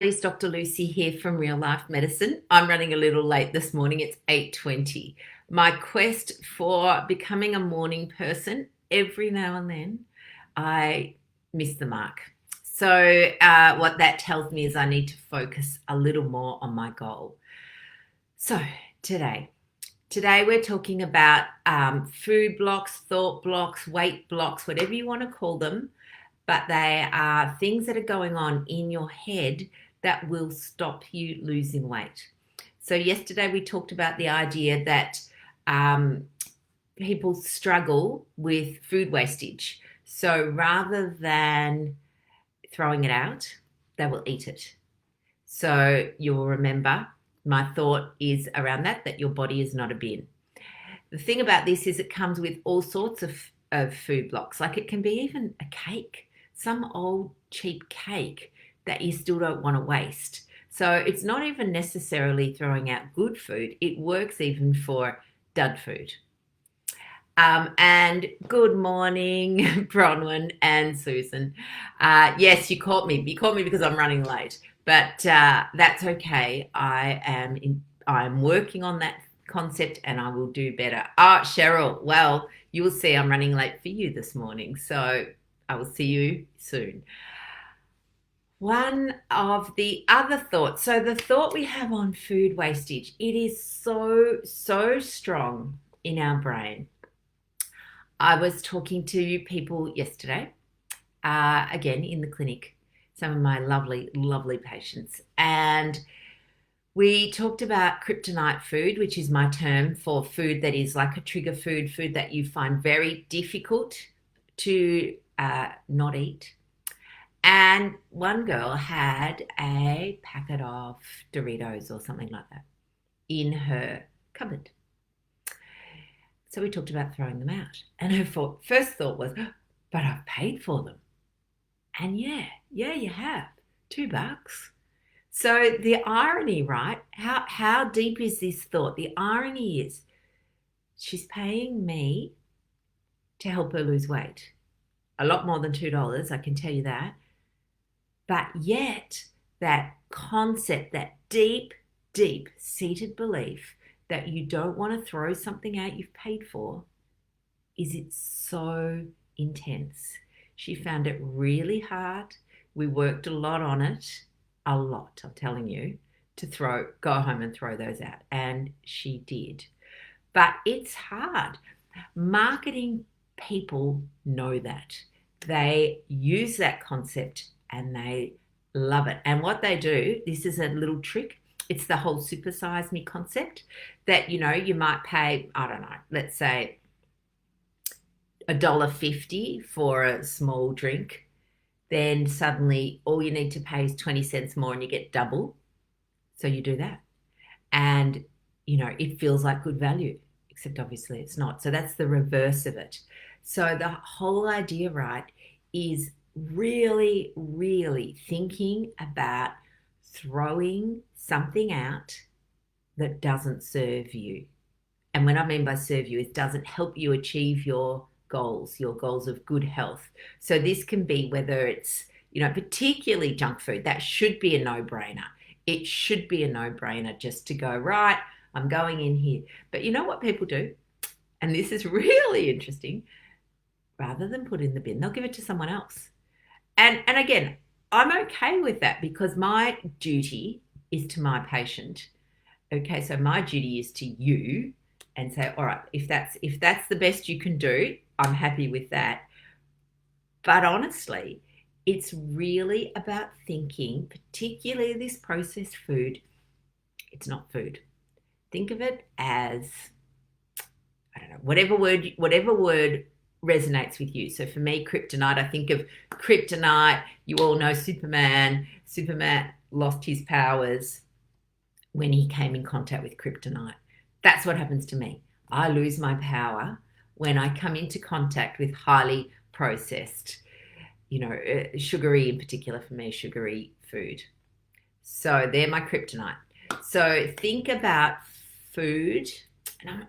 It's Dr. Lucy here from Real Life Medicine. I'm running a little late this morning. It's 8:20. My quest for becoming a morning person, every now and then, I miss the mark. So what that tells me is I need to focus a little more on my goal. So today, today we're talking about food blocks, thought blocks, weight blocks, whatever you want to call them, but they are things that are going on in your head that will stop you losing weight. So, yesterday we talked about the idea that um, people struggle with food wastage. So, rather than throwing it out, they will eat it. So, you'll remember my thought is around that your body is not a bin. The thing about this is it comes with all sorts of food blocks. Like it can be even a cake, some old cheap cake that you still don't want to waste. So it's not even necessarily throwing out good food. It works even for dud food. And good morning, Bronwyn and Susan. Yes, you caught me. You caught me because I'm running late, but that's okay. I'm working on that concept and I will do better. Cheryl, well, you will see I'm running late for you this morning, so I will see you soon. One of the other thoughts, so the thought we have on food wastage, it is so strong in our brain. I was talking to people yesterday, again in the clinic, some of my lovely patients, and we talked about kryptonite food, which is my term for food that is like a trigger food that you find very difficult to not eat. And one girl had a packet of Doritos or something like that in her cupboard. So we talked about throwing them out. And her first thought was, but I've paid for them. And yeah, you have. $2. So the irony, right? How deep is this thought? The irony is she's paying me to help her lose weight. A lot more than $2, I can tell you that. But yet that concept, that deep seated belief that you don't want to throw something out you've paid for, it's so intense. She found it really hard. We worked a lot on it, a lot, I'm telling you, to go home and throw those out. And she did. But it's hard. Marketing people know that. They use that concept and they love it. And what they do, this is a little trick. It's the whole supersize me concept that, you might pay, I don't know, let's say $1.50 for a small drink. Then suddenly all you need to pay is 20 cents more and you get double. So you do that. And, it feels like good value, except obviously it's not. So that's the reverse of it. So the whole idea, right, is really thinking about throwing something out that doesn't serve you. And when I mean by serve you, it doesn't help you achieve your goals of good health. So this can be whether it's, particularly junk food, that should be a no-brainer. It should be a no-brainer just to go, right, I'm going in here. But you know what people do? And this is really interesting. Rather than put it in the bin, they'll give it to someone else. And again, I'm okay with that because my duty is to my patient. Okay, so my duty is to you and say, all right, if that's the best you can do, I'm happy with that. But honestly, it's really about thinking, particularly this processed food, it's not food. Think of it as, I don't know, whatever word resonates with you. So for me, kryptonite, I think of kryptonite. You all know Superman. Superman lost his powers when he came in contact with kryptonite. That's what happens to me. I lose my power when I come into contact with highly processed, sugary, in particular for me, sugary food. So they're my kryptonite. So think about food.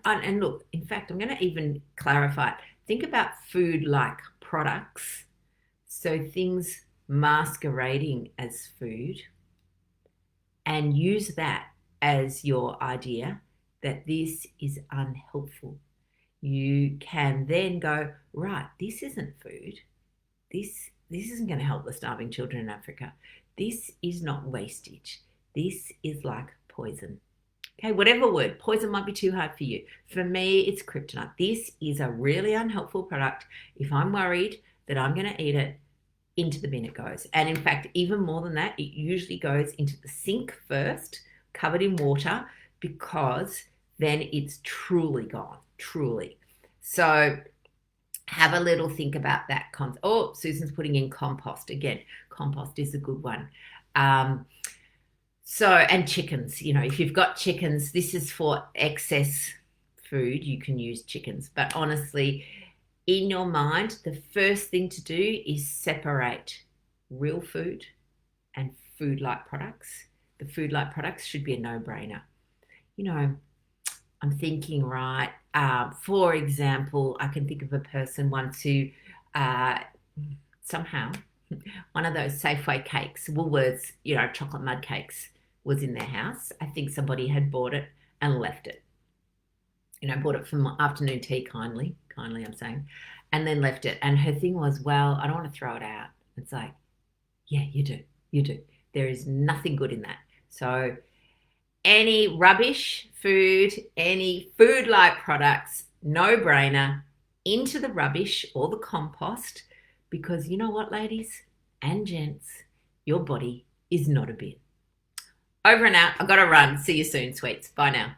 And look, in fact, I'm going to even clarify it. Think about food like products. So things masquerading as food and use that as your idea that this is unhelpful. You can then go, right, this isn't food. This isn't going to help the starving children in Africa. This is not wastage. This is like poison. Okay, whatever word, poison might be too hard for you. For me, it's kryptonite. This is a really unhelpful product. If I'm worried that I'm going to eat it, into the bin it goes. And in fact, even more than that, it usually goes into the sink first, covered in water, because then it's truly gone, truly. So have a little think about that. Oh, Susan's putting in compost. Again, compost is a good one. And chickens, if you've got chickens, this is for excess food. You can use chickens. But honestly, in your mind, the first thing to do is separate real food and food-like products. The food-like products should be a no-brainer. I'm thinking, right, for example, I can think of a person once who somehow one of those Safeway cakes, Woolworths, chocolate mud cakes was in their house. I think somebody had bought it and left it. Bought it for afternoon tea kindly I'm saying, and then left it. And her thing was, well, I don't want to throw it out. It's like, yeah, you do. There is nothing good in that. So any rubbish food, any food-like products, no brainer, into the rubbish or the compost, because you know what, ladies and gents, your body is not a bin. Over and out. I've got to run. See you soon, sweets. Bye now.